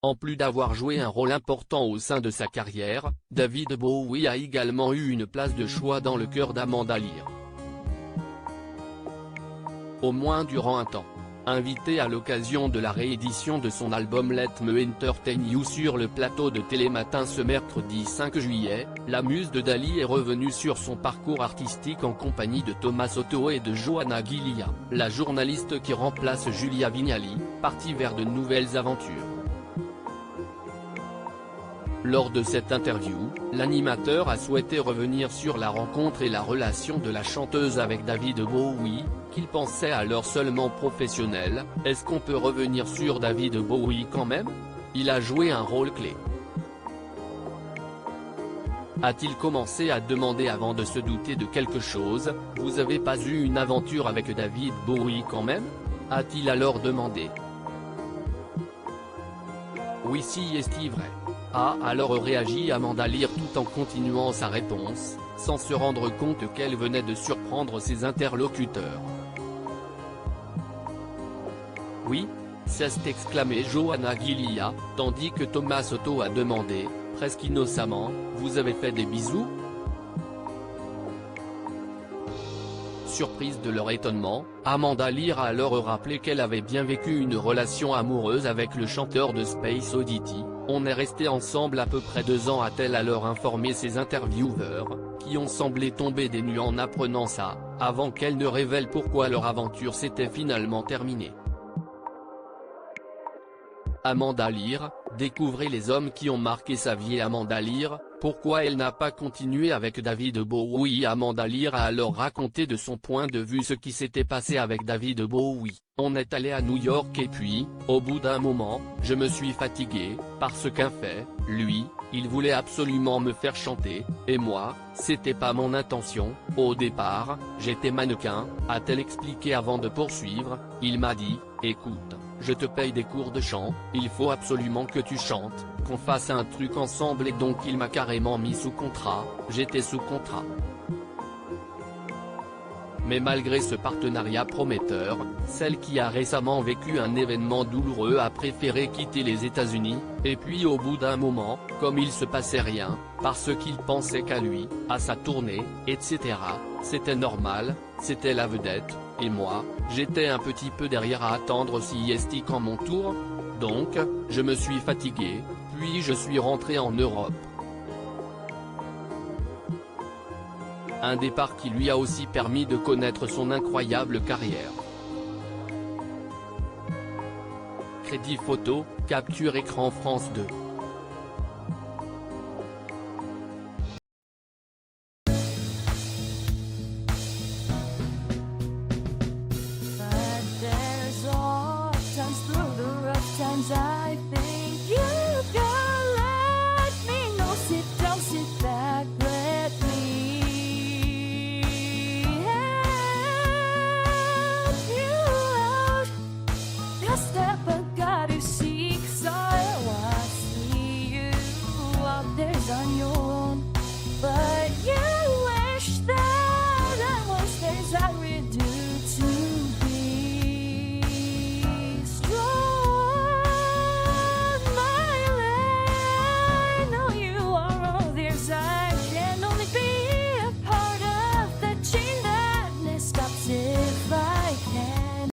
En plus d'avoir joué un rôle important au sein de sa carrière, David Bowie a également eu une place de choix dans le cœur d'Amanda Lear. Au moins durant un temps. Invité à l'occasion de la réédition de son album Let Me Entertain You sur le plateau de Télématin ce mercredi 5 juillet, la muse de Dali est revenue sur son parcours artistique en compagnie de Thomas Soto et de Joanna Giglia, la journaliste qui remplace Julia Vignali, partie vers de nouvelles aventures. Lors de cette interview, l'animateur a souhaité revenir sur la rencontre et la relation de la chanteuse avec David Bowie, qu'il pensait alors seulement professionnelle. Est-ce qu'on peut revenir sur David Bowie quand même? Il a joué un rôle clé. A-t-il commencé à demander avant de se douter de quelque chose, vous avez pas eu une aventure avec David Bowie quand même? A-t-il alors demandé. Oui, si est-il vrai? A alors réagi Amanda Lear tout en continuant sa réponse, sans se rendre compte qu'elle venait de surprendre ses interlocuteurs. Oui, s'est exclamé Joanna Giglia, tandis que Thomas Soto a demandé, presque innocemment, vous avez fait des bisous? Surprise de leur étonnement, Amanda Lear a alors rappelé qu'elle avait bien vécu une relation amoureuse avec le chanteur de Space Oddity. On est resté ensemble à peu près 2 ans, a-t-elle alors informé ses intervieweurs, qui ont semblé tomber des nues en apprenant ça, avant qu'elle ne révèle pourquoi leur aventure s'était finalement terminée. Amanda Lear, découvrez les hommes qui ont marqué sa vie. Amanda Lear, pourquoi elle n'a pas continué avec David Bowie? Amanda Lear a alors raconté de son point de vue ce qui s'était passé avec David Bowie. On est allé à New York et puis, au bout d'un moment, je me suis fatigué, parce qu'en fait, lui, il voulait absolument me faire chanter, et moi, c'était pas mon intention. Au départ, j'étais mannequin, a-t-elle expliqué avant de poursuivre. Il m'a dit, écoute, je te paye des cours de chant, il faut absolument que tu chantes, qu'on fasse un truc ensemble, et donc il m'a carrément mis sous contrat. J'étais sous contrat. Mais malgré ce partenariat prometteur, celle qui a récemment vécu un événement douloureux a préféré quitter les États-Unis, et puis au bout d'un moment, comme il se passait rien, parce qu'il pensait qu'à lui, à sa tournée, etc., c'était normal, c'était la vedette, et moi, j'étais un petit peu derrière à attendre si est quand mon tour. Donc, je me suis fatigué, puis je suis rentré en Europe. Un départ qui lui a aussi permis de connaître son incroyable carrière. Crédit photo, capture écran France 2.